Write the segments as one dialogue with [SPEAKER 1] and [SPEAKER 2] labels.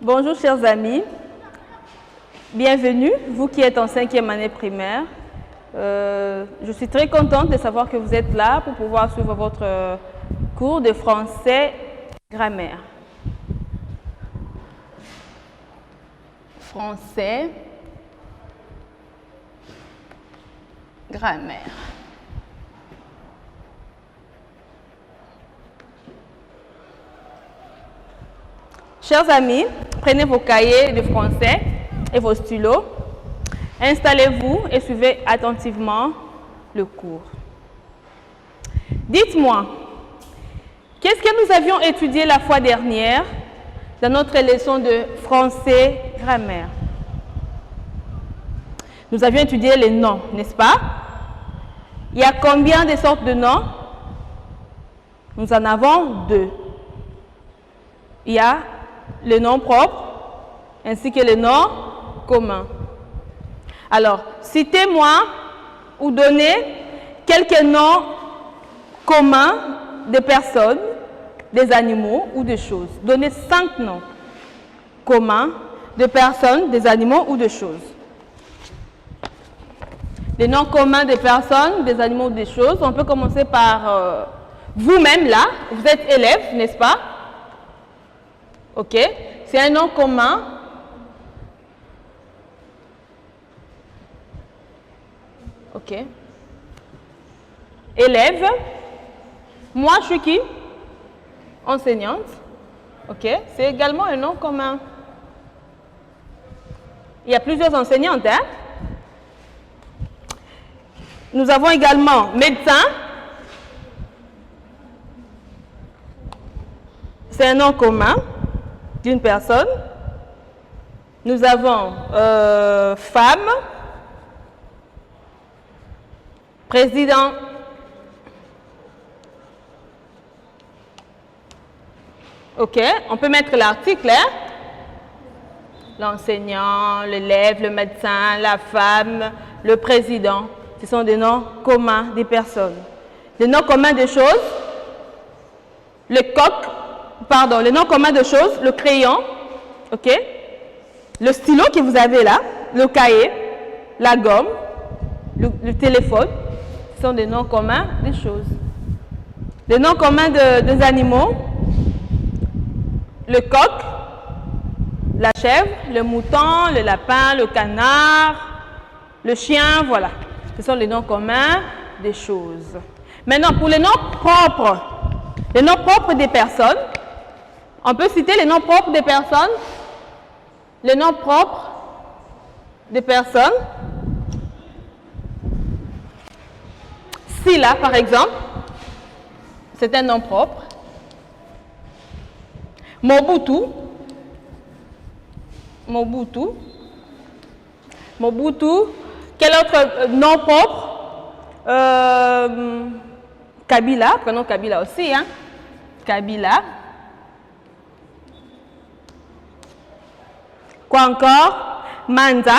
[SPEAKER 1] Bonjour chers amis, bienvenue, vous qui êtes en 5e année primaire. Je suis très contente de savoir que vous êtes là pour pouvoir suivre votre cours de français grammaire. Français grammaire. Chers amis, prenez vos cahiers de français et vos stylos. Installez-vous et suivez attentivement le cours. Dites-moi, qu'est-ce que nous avions étudié la fois dernière dans notre leçon de français grammaire? Nous avions étudié les noms, n'est-ce pas? Il y a combien de sortes de noms? Nous en avons deux. Il y a le nom propre ainsi que le nom commun. Alors, citez-moi ou donnez quelques noms communs de personnes, des animaux ou de choses. Donnez 5 noms communs de personnes, des animaux ou de choses. Les noms communs de personnes, des animaux ou des choses. On peut commencer par vous-même là. Vous êtes élève, n'est-ce pas? Ok, c'est un nom commun. Ok. Élève. Moi, je suis qui? Enseignante. Ok, c'est également un nom commun. Il y a plusieurs enseignantes, hein? Nous avons également médecin. C'est un nom commun d'une personne. Nous avons femme, président, ok, on peut mettre l'article, hein? L'enseignant, l'élève, le médecin, la femme, le président. Ce sont des noms communs des personnes. Les noms communs des choses, le coq, pardon, les noms communs de choses, le crayon, ok, le stylo que vous avez là, le cahier, la gomme, le téléphone, ce sont des noms communs des choses. Les noms communs des animaux, le coq, la chèvre, le mouton, le lapin, le canard, le chien, voilà. Ce sont les noms communs des choses. Maintenant, pour les noms propres des personnes, on peut citer les noms propres des personnes. Les noms propres des personnes. Sila, par exemple, c'est un nom propre. Mobutu. Mobutu. Mobutu. Quel autre nom propre? Kabila. Prenons Kabila aussi, hein? Kabila. Quoi encore? Manza.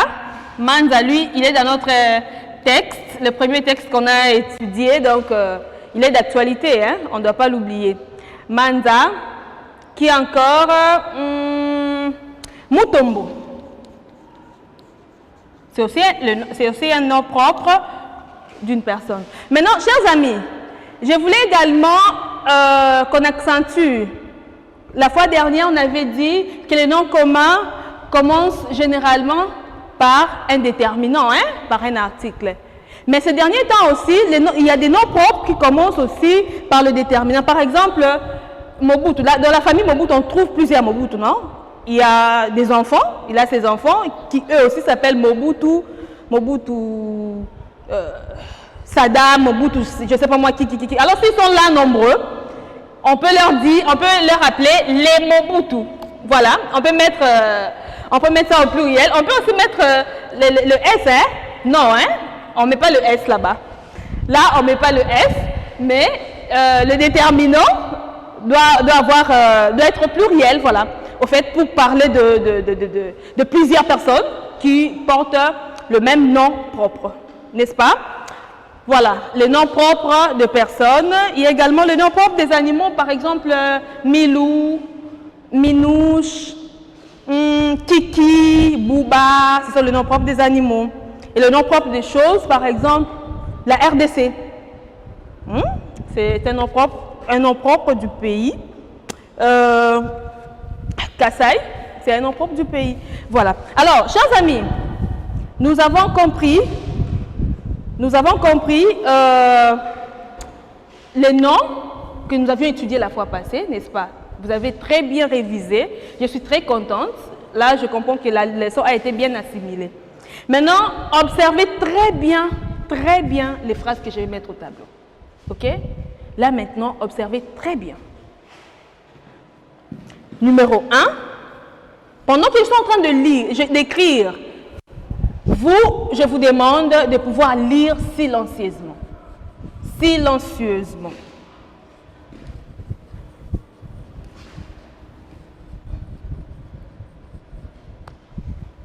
[SPEAKER 1] Manza, lui, il est dans notre texte, le premier texte qu'on a étudié, donc il est d'actualité, hein? On ne doit pas l'oublier. Manza. Qui encore? Mutombo. C'est aussi un nom propre d'une personne. Maintenant, chers amis, je voulais également qu'on accentue. La fois dernière, on avait dit que les noms communs commencent généralement par un déterminant, hein, par un article. Mais ces derniers temps aussi, il y a des noms propres qui commencent aussi par le déterminant. Par exemple, Mobutu. Dans la famille Mobutu, on trouve plusieurs Mobutu, non? Il y a des enfants, il a ses enfants qui eux aussi s'appellent Mobutu, Saddam, Mobutu, je ne sais pas moi qui. Alors s'ils sont là nombreux, on peut leur appeler les Mobutu. Voilà, on peut mettre ça au pluriel. On peut aussi mettre le S, hein? Non, hein? On ne met pas le S là-bas. Là, on ne met pas le S, mais le déterminant doit être pluriel, voilà. Au fait, pour parler de plusieurs personnes qui portent le même nom propre, n'est-ce pas? Voilà, les noms propres de personnes. Il y a également le nom propre des animaux, par exemple, Milou, Minouche, Kiki, Bouba, ce sont les noms propres des animaux. Et le nom propre des choses, par exemple, la RDC. C'est un nom propre du pays. Kassai, c'est un nom propre du pays. Voilà. Alors, chers amis, nous avons compris les noms que nous avions étudiés la fois passée, n'est-ce pas? Vous avez très bien révisé. Je suis très contente. Là, je comprends que la leçon a été bien assimilée. Maintenant, observez très bien les phrases que je vais mettre au tableau. OK? Là, maintenant, observez très bien. Numéro 1. Pendant que je suis en train d'écrire, je vous demande de pouvoir lire silencieusement. Silencieusement.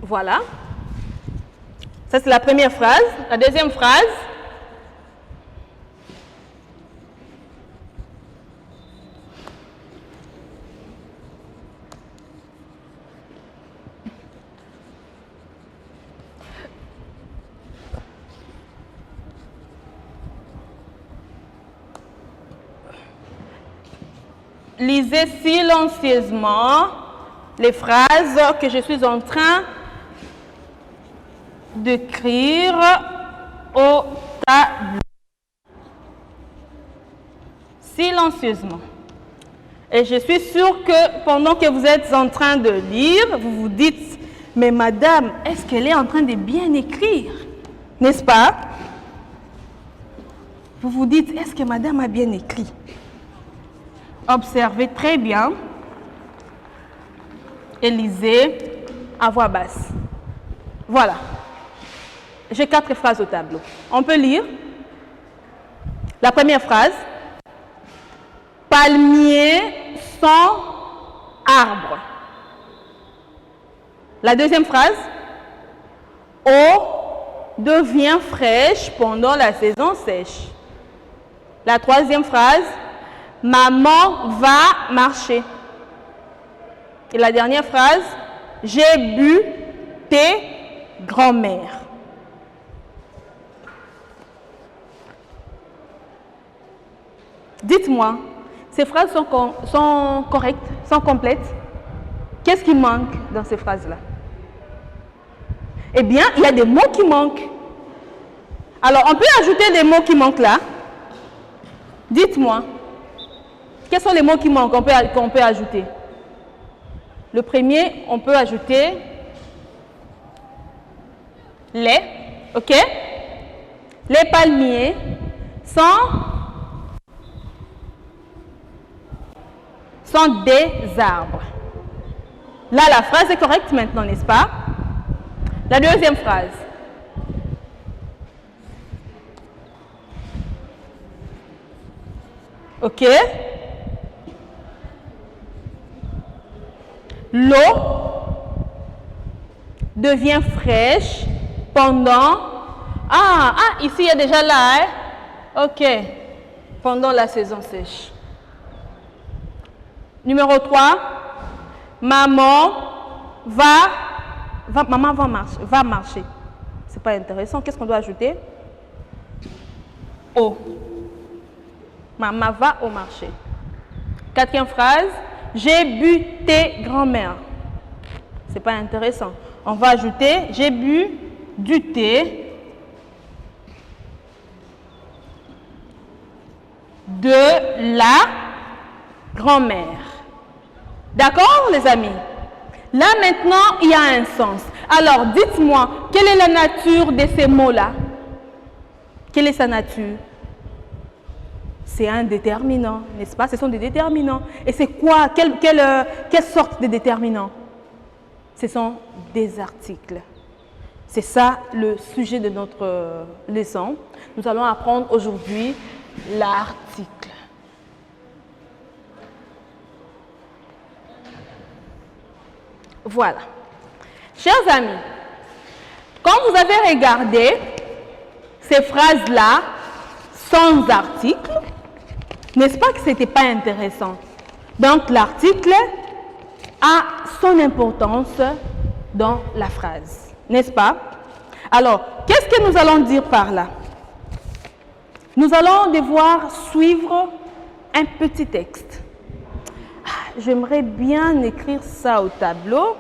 [SPEAKER 1] Voilà. Ça, c'est la première phrase. La deuxième phrase. Lisez silencieusement les phrases que je suis en train d'écrire au tableau. Silencieusement. Et je suis sûre que pendant que vous êtes en train de lire, vous vous dites, mais madame, est-ce qu'elle est en train de bien écrire? N'est-ce pas? Vous vous dites, est-ce que madame a bien écrit? Observez très bien et lisez à voix basse. Voilà. J'ai 4 phrases au tableau. On peut lire. La première phrase. Palmier sans arbre. La deuxième phrase. Eau devient fraîche pendant la saison sèche. La troisième phrase. Maman va marcher. Et la dernière phrase. J'ai bu thé grand-mère. Dites-moi, ces phrases sont correctes, sont complètes. Qu'est-ce qui manque dans ces phrases-là? Eh bien, il y a des mots qui manquent. Alors, on peut ajouter des mots qui manquent là. Dites-moi, quels sont les mots qui manquent qu'on peut ajouter? Le premier, on peut ajouter les, ok? Les palmiers sont des arbres. Là, la phrase est correcte maintenant, n'est-ce pas? La deuxième phrase. Ok? L'eau devient fraîche pendant... ici il y a déjà là, hein? Ok. Pendant la saison sèche. Numéro 3. Maman va marcher. C'est pas intéressant. Qu'est-ce qu'on doit ajouter? Eau. Maman va au marché. Quatrième phrase. J'ai bu thé grand-mère. C'est pas intéressant. On va ajouter j'ai bu du thé de la grand-mère. D'accord, les amis? Là, maintenant, il y a un sens. Alors, dites-moi, quelle est la nature de ces mots-là? Quelle est sa nature? C'est un déterminant, n'est-ce pas? Ce sont des déterminants. Et c'est quoi? Quelle sorte de déterminants? Ce sont des articles. C'est ça le sujet de notre leçon. Nous allons apprendre aujourd'hui l'article. Voilà. Chers amis, quand vous avez regardé ces phrases-là sans article, n'est-ce pas que ce n'était pas intéressant? Donc, l'article a son importance dans la phrase, n'est-ce pas? Alors, qu'est-ce que nous allons dire par là? Nous allons devoir suivre un petit texte. J'aimerais bien écrire ça au tableau.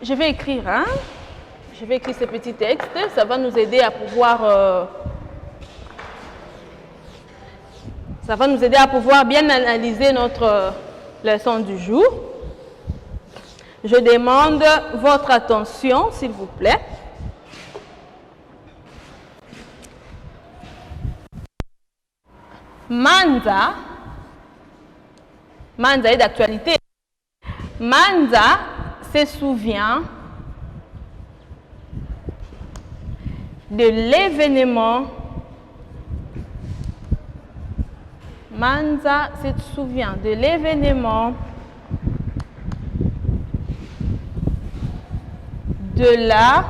[SPEAKER 1] Je vais écrire, hein? Je vais écrire ce petit texte. Ça va nous aider à pouvoir... ça va nous aider à pouvoir bien analyser notre leçon du jour. Je demande votre attention, s'il vous plaît. Manza est d'actualité. Manza se souvient de l'événement. Manza se souvient de l'événement de la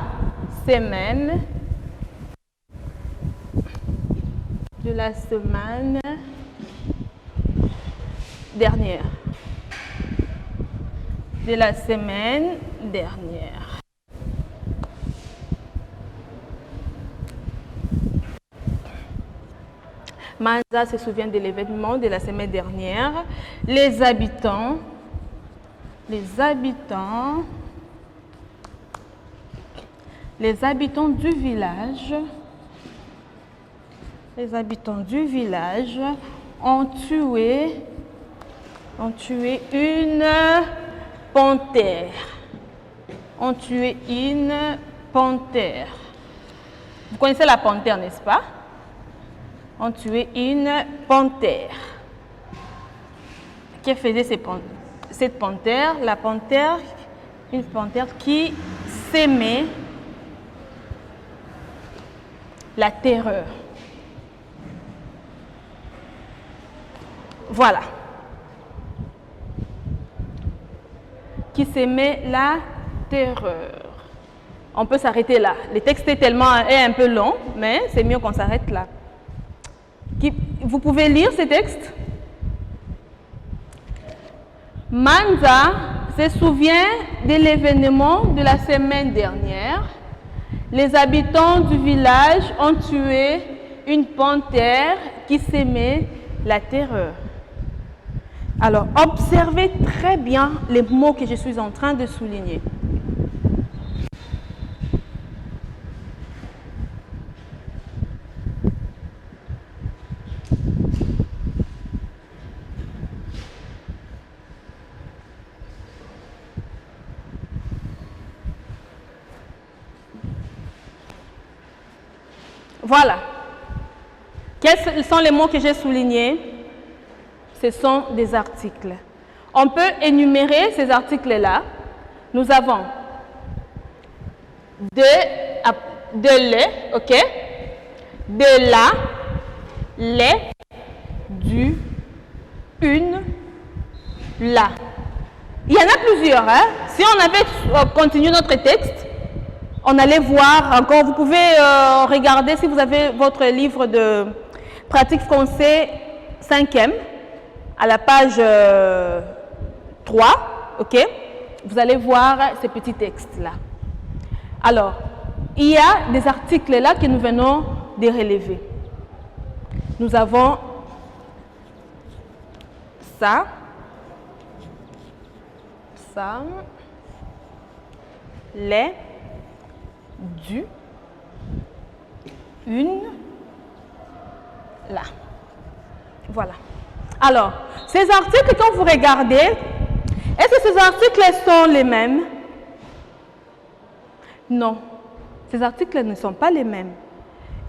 [SPEAKER 1] semaine dernière. De la semaine dernière. Manza se souvient de l'événement de la semaine dernière. Les habitants du village ont tué une panthère. Ont tué une panthère. Vous connaissez la panthère, n'est-ce pas? Ont tué une panthère. Que faisait cette panthère? La panthère, une panthère qui sémait la terreur. Voilà. Qui sémait la terreur. On peut s'arrêter là. Le texte est un peu long, mais c'est mieux qu'on s'arrête là. Vous pouvez lire ce texte? Manza se souvient de l'événement de la semaine dernière. Les habitants du village ont tué une panthère qui sémait la terreur. Alors, observez très bien les mots que je suis en train de souligner. Voilà. Quels sont les mots que j'ai soulignés? Ce sont des articles. On peut énumérer ces articles-là. Nous avons de le, ok? De la, les, du, une, la. Il y en a plusieurs. Hein? Si on avait continué notre texte, on allait voir encore. Vous pouvez regarder si vous avez votre livre de pratique français 5e. À la page 3, ok, vous allez voir ces petits textes-là. Alors, il y a des articles-là que nous venons de relever. Nous avons ça, les, du, une, là. Voilà. Alors, ces articles, quand vous regardez, est-ce que ces articles sont les mêmes? Non, ces articles ne sont pas les mêmes.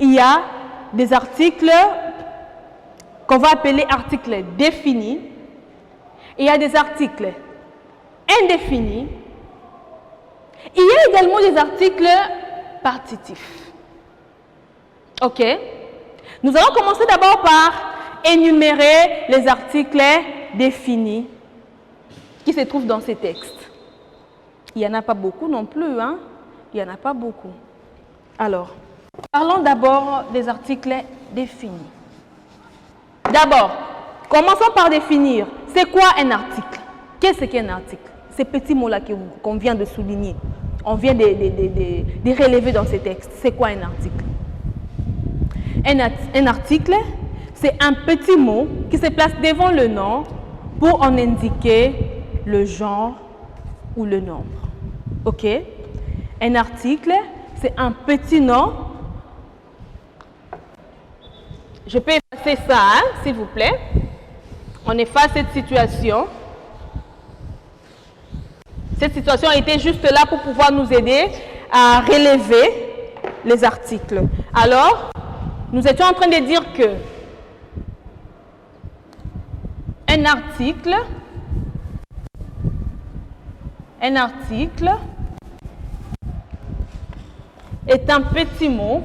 [SPEAKER 1] Il y a des articles qu'on va appeler articles définis. Il y a des articles indéfinis. Il y a également des articles partitifs. OK? Nous allons commencer d'abord par énumérer les articles définis qui se trouvent dans ces textes. Il n'y en a pas beaucoup non plus, hein? Il n'y en a pas beaucoup. Alors, parlons d'abord des articles définis. D'abord, commençons par définir. C'est quoi un article? Qu'est-ce qu'un article? Ces petits mots-là qu'on vient de souligner, on vient de relever dans ces textes. C'est quoi un article? Un article, c'est un petit mot qui se place devant le nom pour en indiquer le genre ou le nombre. OK? Un article, c'est un petit nom. Je peux effacer ça, hein, s'il vous plaît. On efface cette situation. Cette situation était juste là pour pouvoir nous aider à relever les articles. Alors, nous étions en train de dire que un article est un petit mot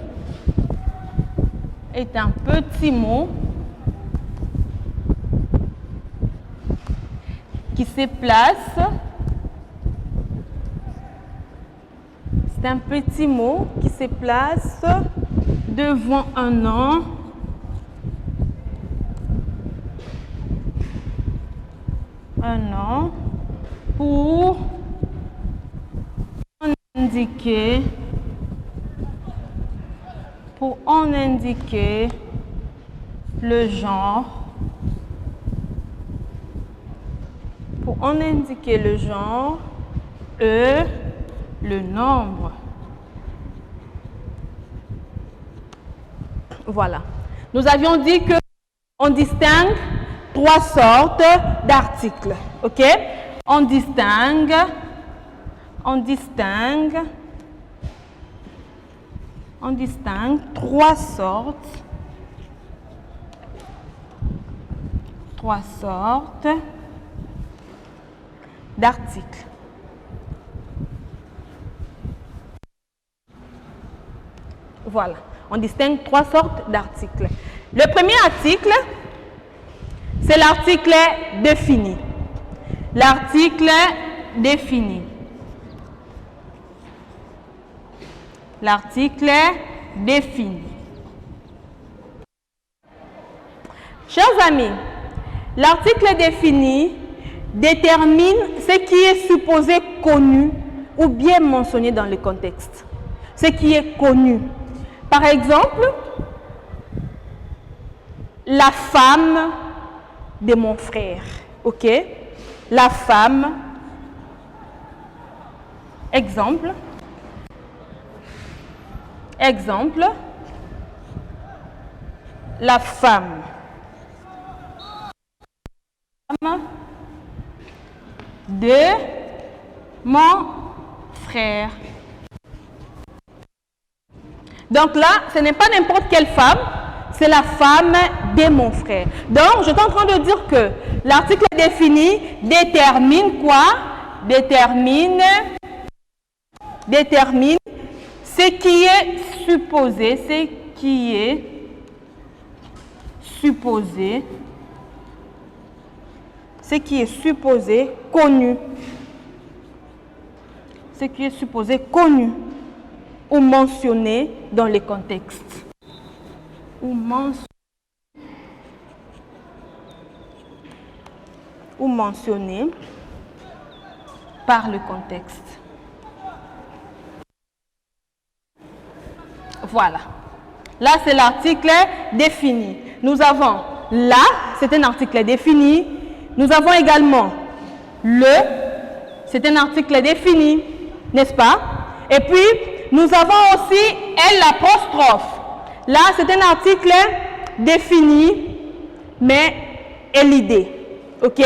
[SPEAKER 1] qui se place. C'est un petit mot qui se place devant un nom pour en indiquer le genre, et le nombre. Voilà. Nous avions dit que on distingue 3 sortes d'articles. OK? On distingue 3 sortes d'articles. Voilà. On distingue 3 sortes d'articles. Le premier article, c'est l'article défini. L'article défini. L'article défini. Chers amis, l'article défini détermine ce qui est supposé connu ou bien mentionné dans le contexte. Ce qui est connu. Par exemple, la femme de mon frère. OK? La femme. Exemple. La femme de mon frère. Donc là, ce n'est pas n'importe quelle femme, c'est la femme de mon frère. Donc, je suis en train de dire que l'article défini détermine quoi? Détermine ce qui est supposé, connu. Ce qui est supposé connu ou mentionné dans les contextes. Ou mentionné par le contexte. Voilà. Là, c'est l'article défini. Nous avons là, c'est un article défini. Nous avons également le, c'est un article défini, n'est-ce pas? Et puis, nous avons aussi L l'apostrophe. Là, c'est un article défini, mais LID. OK?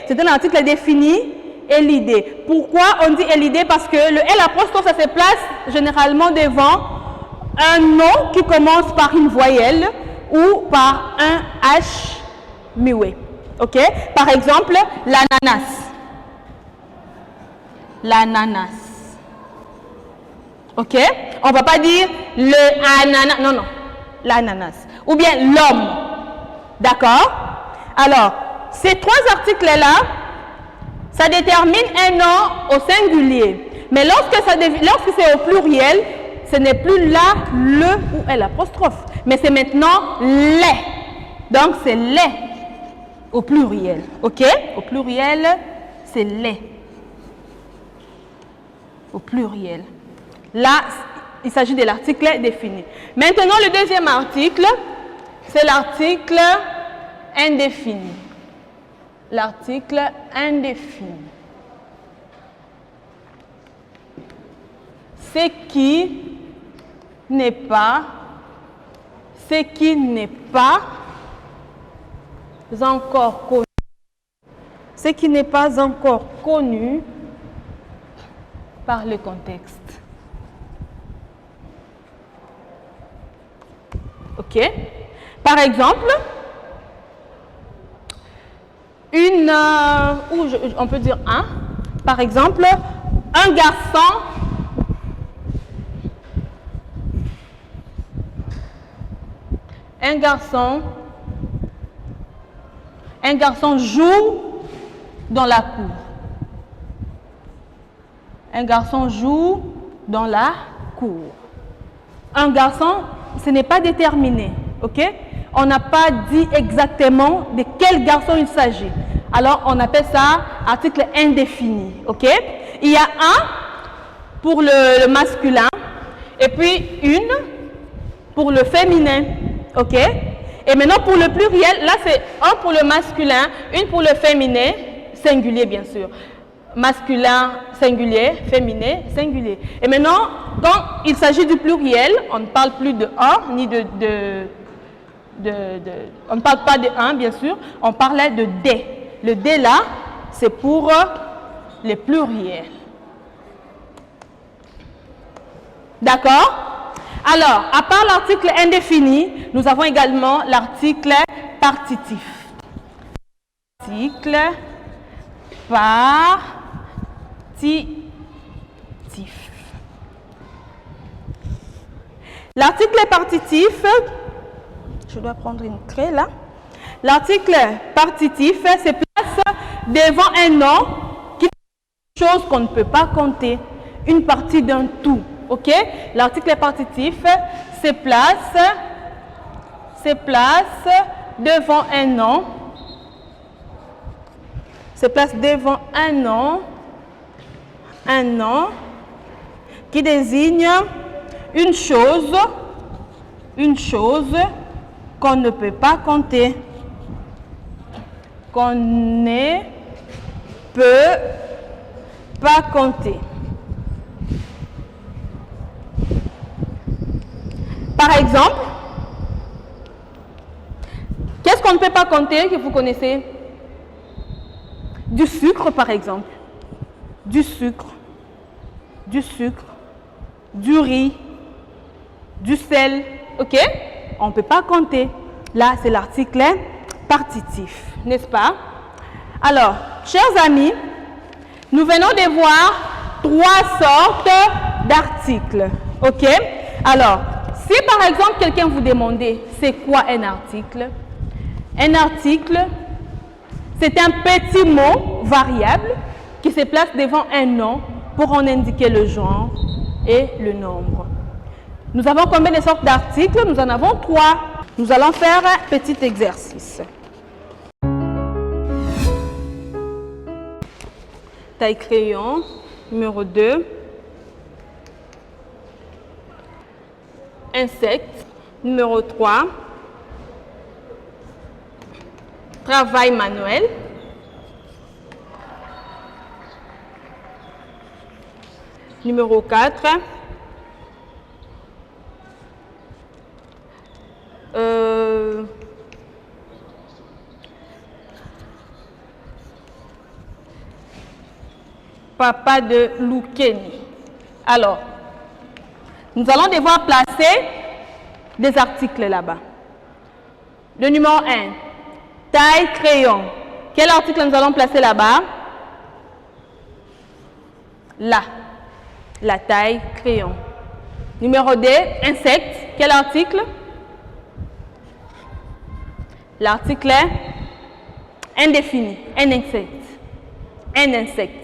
[SPEAKER 1] C'est un article défini et l'idée. Pourquoi on dit LID? Parce que le L apostrophe, ça se place généralement devant un nom qui commence par une voyelle ou par un H muet. OK? Par exemple, l'ananas. L'ananas. OK? On ne va pas dire le ananas. Non, non. L'ananas. Ou bien l'homme. D'accord? Alors, ces 3 articles-là, ça détermine un nom au singulier. Mais lorsque c'est au pluriel, ce n'est plus là le ou l'apostrophe. Mais c'est maintenant les. Donc, c'est les au pluriel. OK? Au pluriel, c'est les. au pluriel. Là, il s'agit de l'article défini. Maintenant, le deuxième article, c'est l'article indéfini. L'article indéfini. Ce qui n'est pas encore connu. Ce qui n'est pas encore connu par le contexte. OK? Par exemple, on peut dire un. Par exemple, un garçon joue dans la cour. Un garçon joue dans la cour. Un garçon, ce n'est pas déterminé, ok? On n'a pas dit exactement de quel garçon il s'agit. Alors, on appelle ça article indéfini, ok? Il y a un pour le masculin et puis une pour le féminin, ok? Et maintenant, pour le pluriel, là, c'est un pour le masculin, une pour le féminin, singulier, bien sûr. Masculin, singulier, féminin, singulier. Et maintenant, quand il s'agit du pluriel, on ne parle plus de un, ni on ne parle pas de un, bien sûr, on parlait de des. Le des, là, c'est pour les pluriels. D'accord? Alors, à part l'article indéfini, nous avons également l'article partitif. Article partitif. L'article partitif, je dois prendre une craie là. L'article partitif se place devant un nom qui est une chose qu'on ne peut pas compter, une partie d'un tout. Ok? L'article partitif se place devant un nom. Se place devant un nom qui désigne une chose qu'on ne peut pas compter. Qu'on ne peut pas compter. Par exemple, qu'est-ce qu'on ne peut pas compter que vous connaissez? Du sucre, par exemple. Du sucre, du riz, du sel. OK? On ne peut pas compter. Là, c'est l'article partitif, n'est-ce pas? Alors, chers amis, nous venons de voir 3 sortes d'articles. OK? Alors, si par exemple quelqu'un vous demandait c'est quoi un article? Un article, c'est un petit mot variable qui se place devant un nom pour en indiquer le genre et le nombre. Nous avons combien de sortes d'articles? Nous en avons 3. Nous allons faire un petit exercice. Taille crayon, numéro 2. Insecte, numéro 3. Travail manuel. Numéro 4. Papa de Loukeni. Alors, nous allons devoir placer des articles là-bas. Le numéro 1, taille crayon. Quel article nous allons placer là-bas? Là, la taille crayon. Numéro 2, insecte. Quel article? L'article indéfini, un insecte. Un insecte.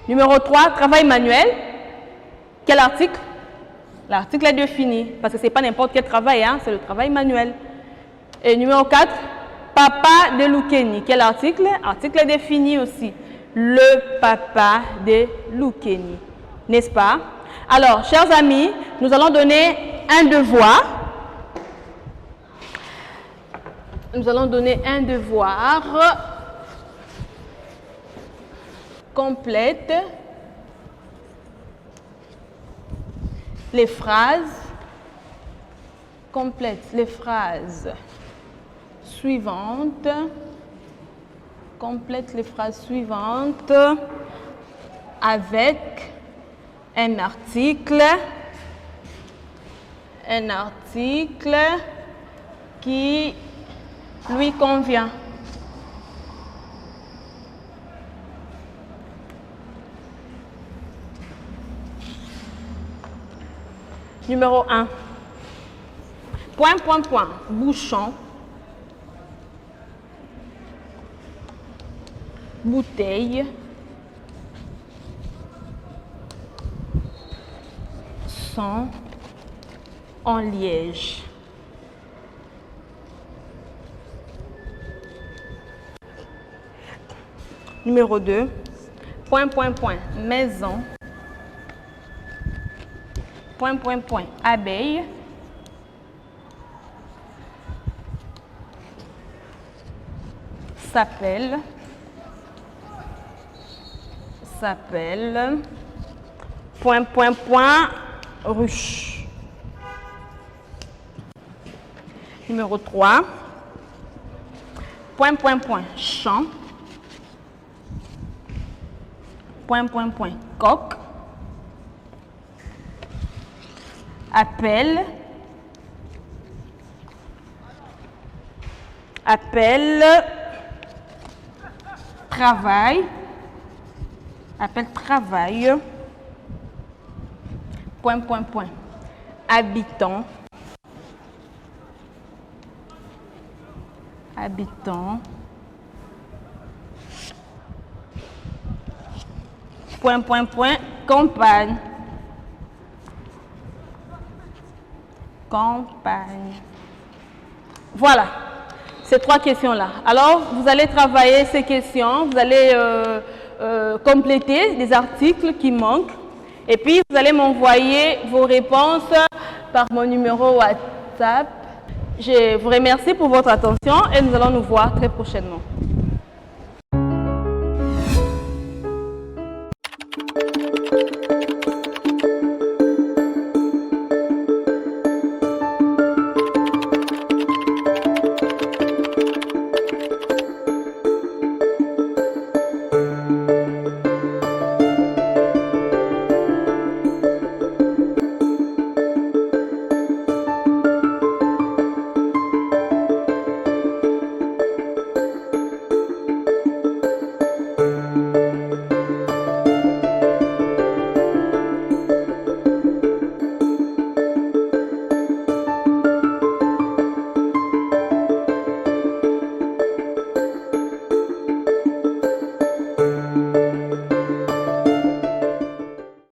[SPEAKER 1] Numéro 3, travail manuel. Quel article? L'article est défini, parce que ce n'est pas n'importe quel travail, hein, c'est le travail manuel. Et numéro 4, papa de Loukeni. Quel article? Article défini aussi. Le papa de Loukeni. n'est-ce pas? Alors, chers amis, nous allons donner un devoir. Nous allons donner un devoir. Complète les phrases. Complète les phrases suivantes. Complète les phrases suivantes avec un article qui lui convient. Numéro 1. Point, point, point. Bouchon. Bouteille. Sont en liège. Numéro 2. Point, point, point. Maison. Point, point, point. Abeille. S'appelle. Point, point, point. Ruche. Numéro 3. Point, point, point. Champ. Point, point, point. Coq. Appel. Travail. Appel travail. Point, point, point. Habitant. Point, point, point. Campagne. Voilà, ces 3 questions-là. Alors, vous allez travailler ces questions, vous allez compléter les articles qui manquent et puis vous allez m'envoyer vos réponses par mon numéro WhatsApp. Je vous remercie pour votre attention et nous allons nous voir très prochainement.